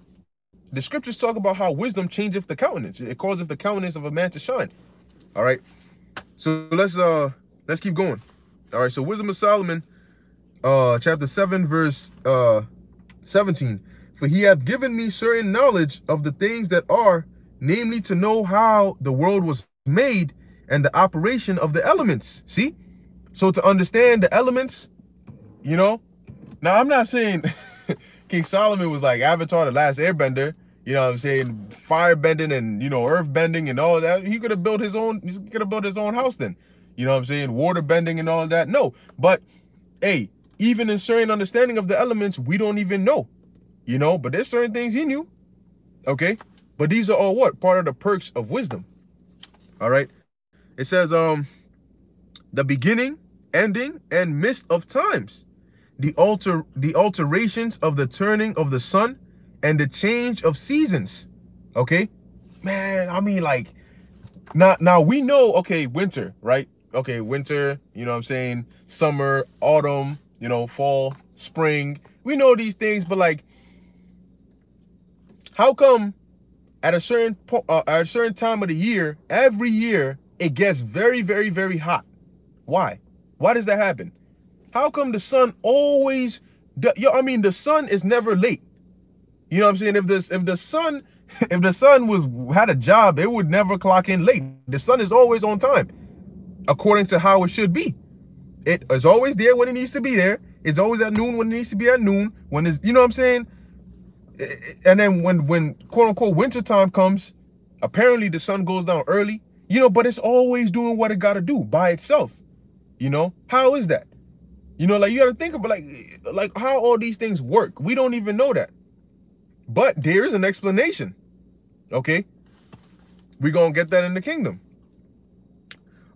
The scriptures talk about how wisdom changeth the countenance. It causeth the countenance of a man to shine. All right. So let's keep going. All right. So Wisdom of Solomon, chapter 7, verse 17. For he hath given me certain knowledge of the things that are, namely to know how the world was made and the operation of the elements. See? So to understand the elements, you know. Now, I'm not saying King Solomon was like Avatar, the last airbender, you know what I'm saying, fire bending and, you know, earth bending and all that. He could have built his own, house then, you know what I'm saying, water bending and all of that. No, but hey, even in certain understanding of the elements, we don't even know, you know, but there's certain things he knew. Okay, but these are all what? Part of the perks of wisdom. All right, it says the beginning, ending, and midst of times, the alterations of the turning of the sun, and the change of seasons. Okay, man, I mean, like, now we know, okay, winter, right? Okay, winter, you know what I'm saying, summer, autumn, you know, fall, spring. We know these things, but like, how come at a certain time of the year, every year, it gets very, very, very hot? Why? Why does that happen? How come the sun always, I mean, the sun is never late. You know what I'm saying? If the sun had a job, it would never clock in late. The sun is always on time, according to how it should be. It is always there when it needs to be there. It's always at noon when it needs to be at noon. When it's, you know what I'm saying? And then when quote unquote winter time comes, apparently the sun goes down early, you know, but it's always doing what it got to do by itself. You know, how is that? You know, like you got to think about like how all these things work. We don't even know that. But there is an explanation. Okay? We're going to get that in the kingdom.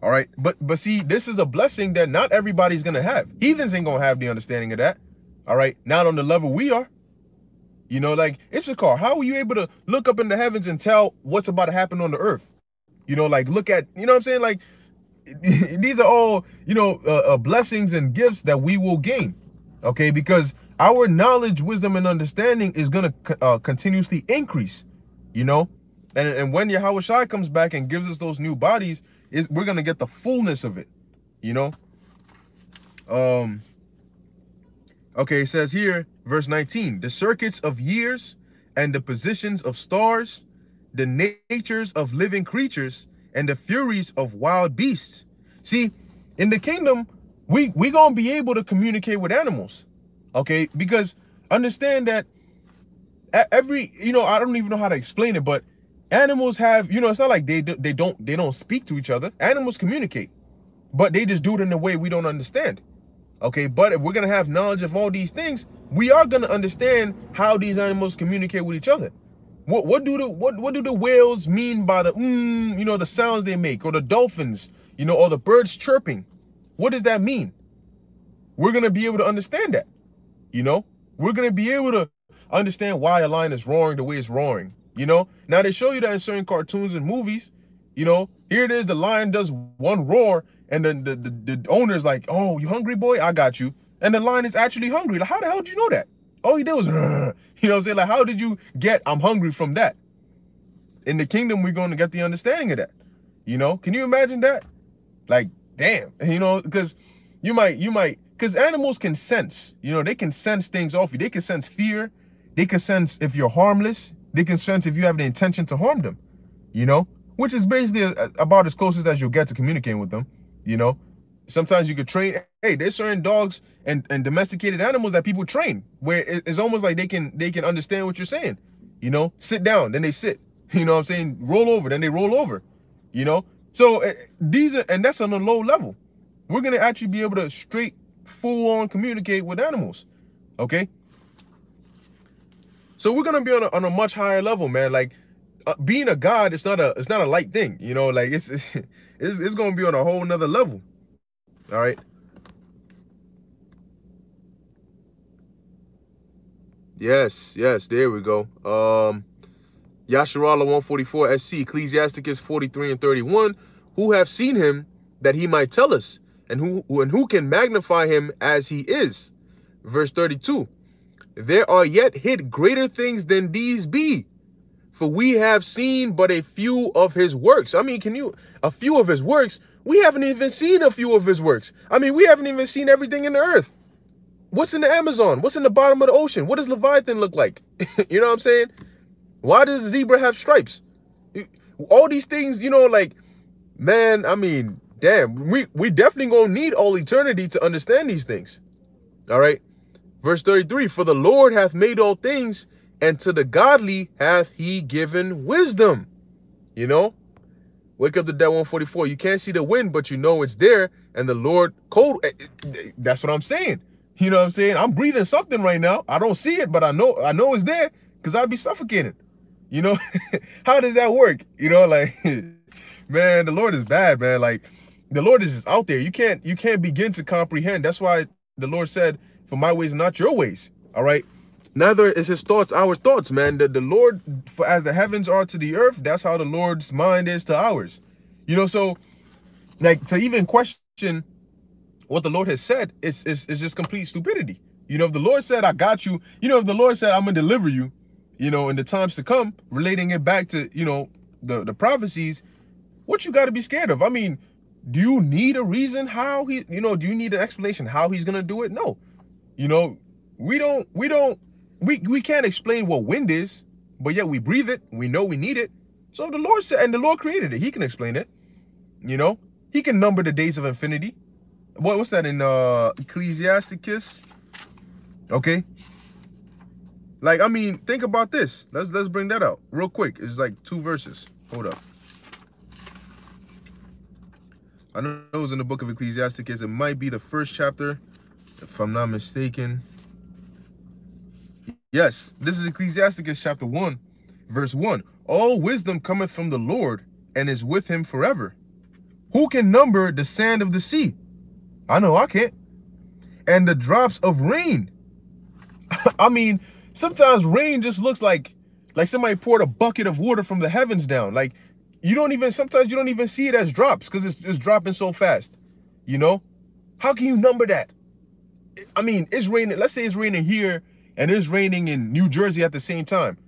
All right? But see, this is a blessing that not everybody's going to have. Heathens ain't going to have the understanding of that. All right? Not on the level we are. You know, like, Issachar, how are you able to look up in the heavens and tell what's about to happen on the earth? You know, like, look at, you know what I'm saying? Like, these are all, you know, blessings and gifts that we will gain. Okay? Because our knowledge, wisdom, and understanding is going to continuously increase, you know? And when Yahweh Shai comes back and gives us those new bodies, we're going to get the fullness of it, you know? Okay, it says here, verse 19, the circuits of years and the positions of stars, the natures of living creatures, and the furies of wild beasts. See, in the kingdom, we going to be able to communicate with animals, okay? Because understand that every, you know, I don't even know how to explain it, but animals have, you know, it's not like they don't speak to each other. Animals communicate, but they just do it in a way we don't understand. Okay, but if we're gonna have knowledge of all these things, we are gonna understand how these animals communicate with each other. What do the whales mean by the you know, the sounds they make, or the dolphins, you know, or the birds chirping? What does that mean? We're gonna be able to understand that. You know, we're gonna be able to understand why a lion is roaring the way it's roaring. You know, now they show you that in certain cartoons and movies. You know, here it is, the lion does one roar, and then the owner's like, oh, you hungry, boy? I got you. And the lion is actually hungry. Like, how the hell did you know that? All he did was, you know what I'm saying? Like, how did you get, I'm hungry from that? In the kingdom, we're going to get the understanding of that. You know, can you imagine that? Like, damn, you know, because you might, because animals can sense, you know, they can sense things off you. They can sense fear. They can sense if you're harmless. They can sense if you have the intention to harm them, you know, which is basically about as closest as you'll get to communicating with them. You know, sometimes you could train. Hey, there's certain dogs and domesticated animals that people train where it's almost like they can understand what you're saying. You know, sit down, then they sit. You know what I'm saying? Roll over, then they roll over. You know, so these are, and that's on a low level. We're gonna actually be able to straight, full on communicate with animals. Okay. So we're gonna be on a much higher level, man. Like being a god, it's not a light thing. You know, like it's gonna be on a whole nother level. All right. Yes, there we go. Yasharallah 144 SC, Ecclesiasticus 43 and 31, who have seen him that he might tell us, and who can magnify him as he is. Verse 32, there are yet hid greater things than these be, for we have seen but a few of his works. I mean, a few of his works? We haven't even seen a few of his works. I mean, we haven't even seen everything in the earth. What's in the Amazon? What's in the bottom of the ocean? What does Leviathan look like? You know what I'm saying? Why does a zebra have stripes? All these things, you know, like, man, I mean, damn, we definitely gonna need all eternity to understand these things. All right. Verse 33, for the Lord hath made all things, and to the godly hath he given wisdom. You know, wake up the dead 144. You can't see the wind, but you know it's there. And the Lord cold. That's what I'm saying. You know what I'm saying? I'm breathing something right now. I don't see it, but I know it's there because I'd be suffocating. You know, how does that work? You know, like, man, the Lord is bad, man. Like, the Lord is just out there. You can't begin to comprehend. That's why the Lord said, for my ways are not your ways. All right. Neither is his thoughts our thoughts, man. The Lord, for as the heavens are to the earth, that's how the Lord's mind is to ours. You know, so like to even question what the Lord has said is just complete stupidity. You know, if the Lord said, I got you, you know, if the Lord said, I'm going to deliver you, you know, in the times to come, relating it back to, you know, the prophecies, what you got to be scared of? I mean, do you need a reason how he, you know, do you need an explanation how he's going to do it? No. You know, we can't explain what wind is, but yet we breathe it. We know we need it. So the Lord said, and the Lord created it. He can explain it. You know, he can number the days of infinity. What's that in Ecclesiasticus? Okay. Like, I mean, think about this. Let's bring that out real quick. It's like 2 verses. Hold up. I know it was in the book of Ecclesiasticus. It might be the 1st chapter, if I'm not mistaken. Yes, this is Ecclesiasticus chapter 1, verse 1. All wisdom cometh from the Lord, and is with him forever. Who can number the sand of the sea? I know I can't. And the drops of rain. I mean, sometimes rain just looks like somebody poured a bucket of water from the heavens down. Like, sometimes you don't even see it as drops because it's dropping so fast. You know? How can you number that? I mean, it's raining. Let's say it's raining here and it's raining in New Jersey at the same time.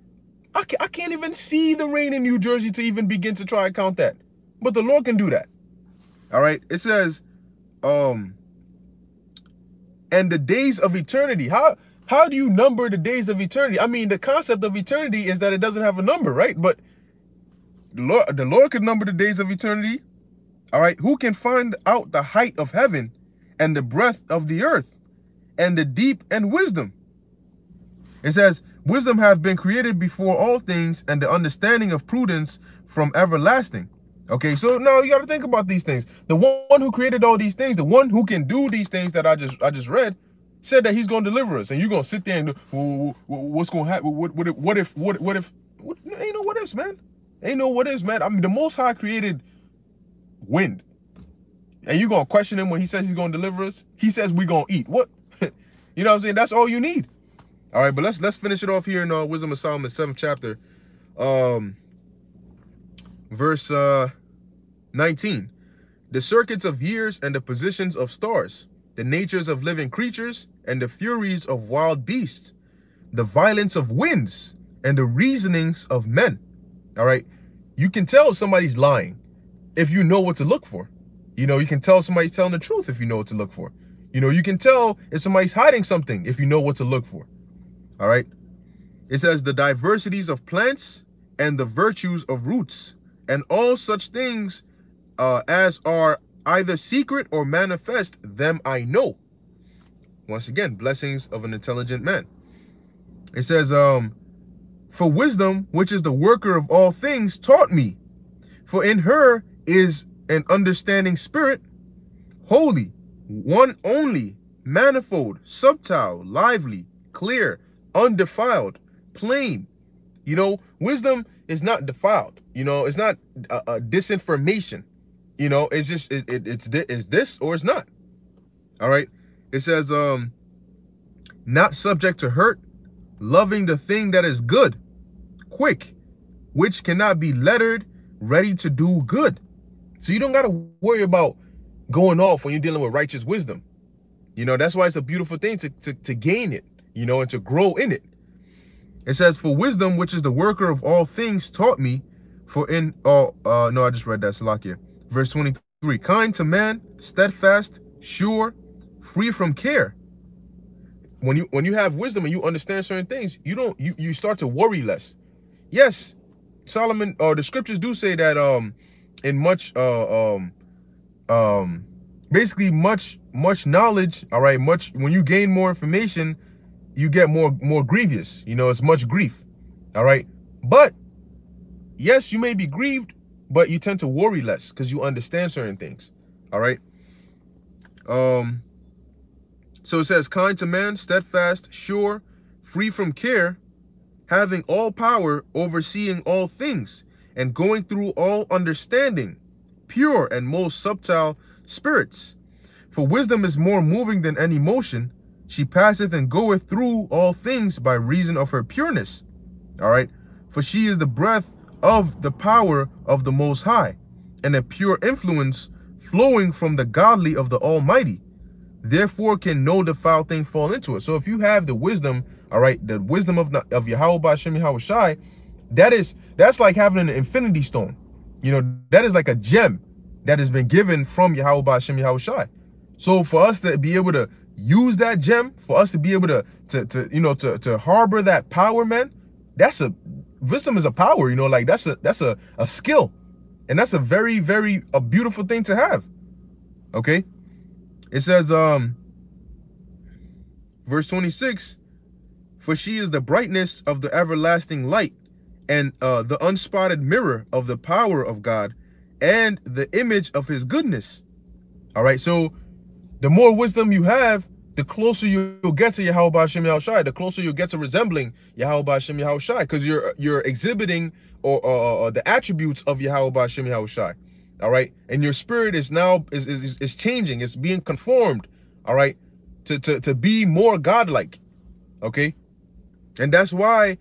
I can't even see the rain in New Jersey to even begin to try and count that. But the Lord can do that. All right. It says, and the days of eternity. How do you number the days of eternity? I mean, the concept of eternity is that it doesn't have a number, right? But the Lord can number the days of eternity. All right. Who can find out the height of heaven and the breadth of the earth and the deep and wisdom? It says, wisdom hath been created before all things, and the understanding of prudence from everlasting. Okay, so now you got to think about these things. The one who created all these things, the one who can do these things that I just read, said that he's going to deliver us. And you're going to sit there and what's going to happen? What if? Ain't no what ifs, man. Ain't no what ifs, man. I mean, the Most High created wind. And you're going to question him when he says he's going to deliver us? He says we're going to eat. What? You know what I'm saying? That's all you need. All right, but let's finish it off here in Wisdom of Solomon, 7th chapter, verse 19. The circuits of years and the positions of stars, the natures of living creatures and the furies of wild beasts, the violence of winds and the reasonings of men. All right, you can tell if somebody's lying if you know what to look for. You know, you can tell somebody's telling the truth if you know what to look for. You know, you can tell if somebody's hiding something if you know what to look for. All right. It says the diversities of plants and the virtues of roots and all such things as are either secret or manifest, them I know. Once again, blessings of an intelligent man. It says, for wisdom, which is the worker of all things, taught me. For in her is an understanding spirit, holy, one only, manifold, subtile, lively, clear, undefiled, plain. You know, wisdom is not defiled. You know, it's not disinformation. You know, it's just it's this or it's not. All right. It says not subject to hurt, loving the thing that is good, quick, which cannot be lettered, ready to do good. So you don't got to worry about going off when you're dealing with righteous wisdom. You know, that's why it's a beautiful thing to gain it. You know, and to grow in it. It says, for wisdom, which is the worker of all things, taught me. For in, no, I just read that, Salakia. Verse 23, kind to man, steadfast, sure, free from care. When you have wisdom and you understand certain things, you start to worry less. Yes, Solomon, the scriptures do say that in much basically much knowledge, all right, when you gain more information, you get more grievous. You know, it's much grief. All right. But yes, you may be grieved, but you tend to worry less because you understand certain things. All right. So it says, kind to man, steadfast, sure, free from care, having all power, overseeing all things, and going through all understanding, pure and most subtile spirits. For wisdom is more moving than any motion. She passeth and goeth through all things by reason of her pureness. All right. For she is the breath of the power of the Most High, and a pure influence flowing from the godly of the Almighty. Therefore can no defile thing fall into it. So if you have the wisdom, all right, the wisdom of Yahweh Ba'Shem Yahweh Shai, that's like having an infinity stone. You know, that is like a gem that has been given from Yahweh Ba'Shem Yahweh Shai. So for us to be able to use that gem, for us to be able to harbor that power, man, wisdom is a power, you know, like that's a skill. And that's a very, very beautiful thing to have. Okay. It says, verse 26, For she is the brightness of the everlasting light, and the unspotted mirror of the power of God, and the image of his goodness. All right, so the more wisdom you have, the closer you'll get to Yahweh Hashem Yahushai, the closer you'll get to resembling Yahweh Hashem Yahushai, because you're exhibiting or the attributes of Yahweh Hashem Yahushai. All right, and your spirit is now is changing, it's being conformed, all right, to be more godlike. Okay, and that's why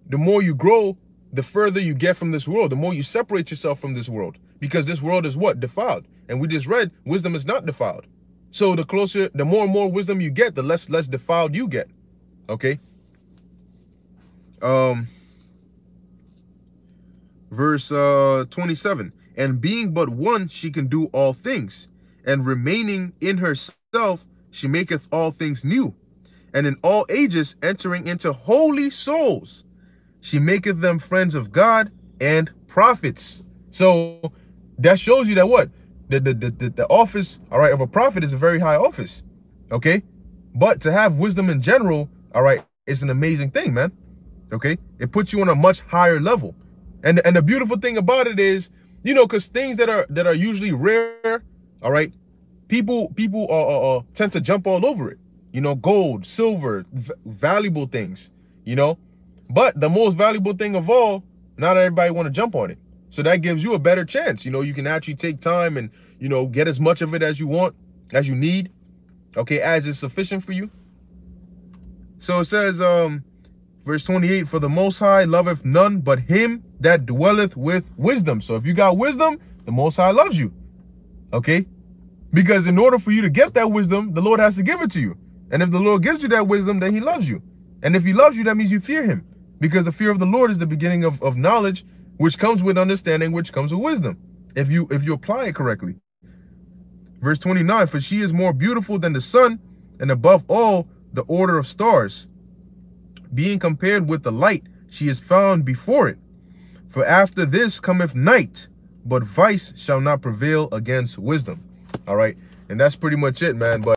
the more you grow, the further you get from this world, the more you separate yourself from this world, because this world is what? Defiled. And we just read wisdom is not defiled. So the closer, the more and more wisdom you get, the less defiled you get. Okay. Verse 27. And being but one, she can do all things, and remaining in herself, she maketh all things new. And in all ages entering into holy souls, she maketh them friends of God and prophets. So that shows you that what? The office, all right, of a prophet is a very high office. Okay. But to have wisdom in general, all right, is an amazing thing, man. Okay. It puts you on a much higher level. And the beautiful thing about it is, you know, because things that are usually rare, all right, people tend to jump all over it. You know, gold, silver, valuable things, you know. But the most valuable thing of all, not everybody want to jump on it. So that gives you a better chance. You know, you can actually take time and, you know, get as much of it as you want, as you need, okay, as is sufficient for you. So it says, verse 28, for the Most High loveth none but him that dwelleth with wisdom. So if you got wisdom, the Most High loves you, okay? Because in order for you to get that wisdom, the Lord has to give it to you. And if the Lord gives you that wisdom, then he loves you. And if he loves you, that means you fear him. Because the fear of the Lord is the beginning of knowledge, which comes with understanding, which comes with wisdom, if you apply it correctly. Verse 29, for she is more beautiful than the sun, and above all the order of stars. Being compared with the light, she is found before it. For after this cometh night, but vice shall not prevail against wisdom. All right, and that's pretty much it, man. But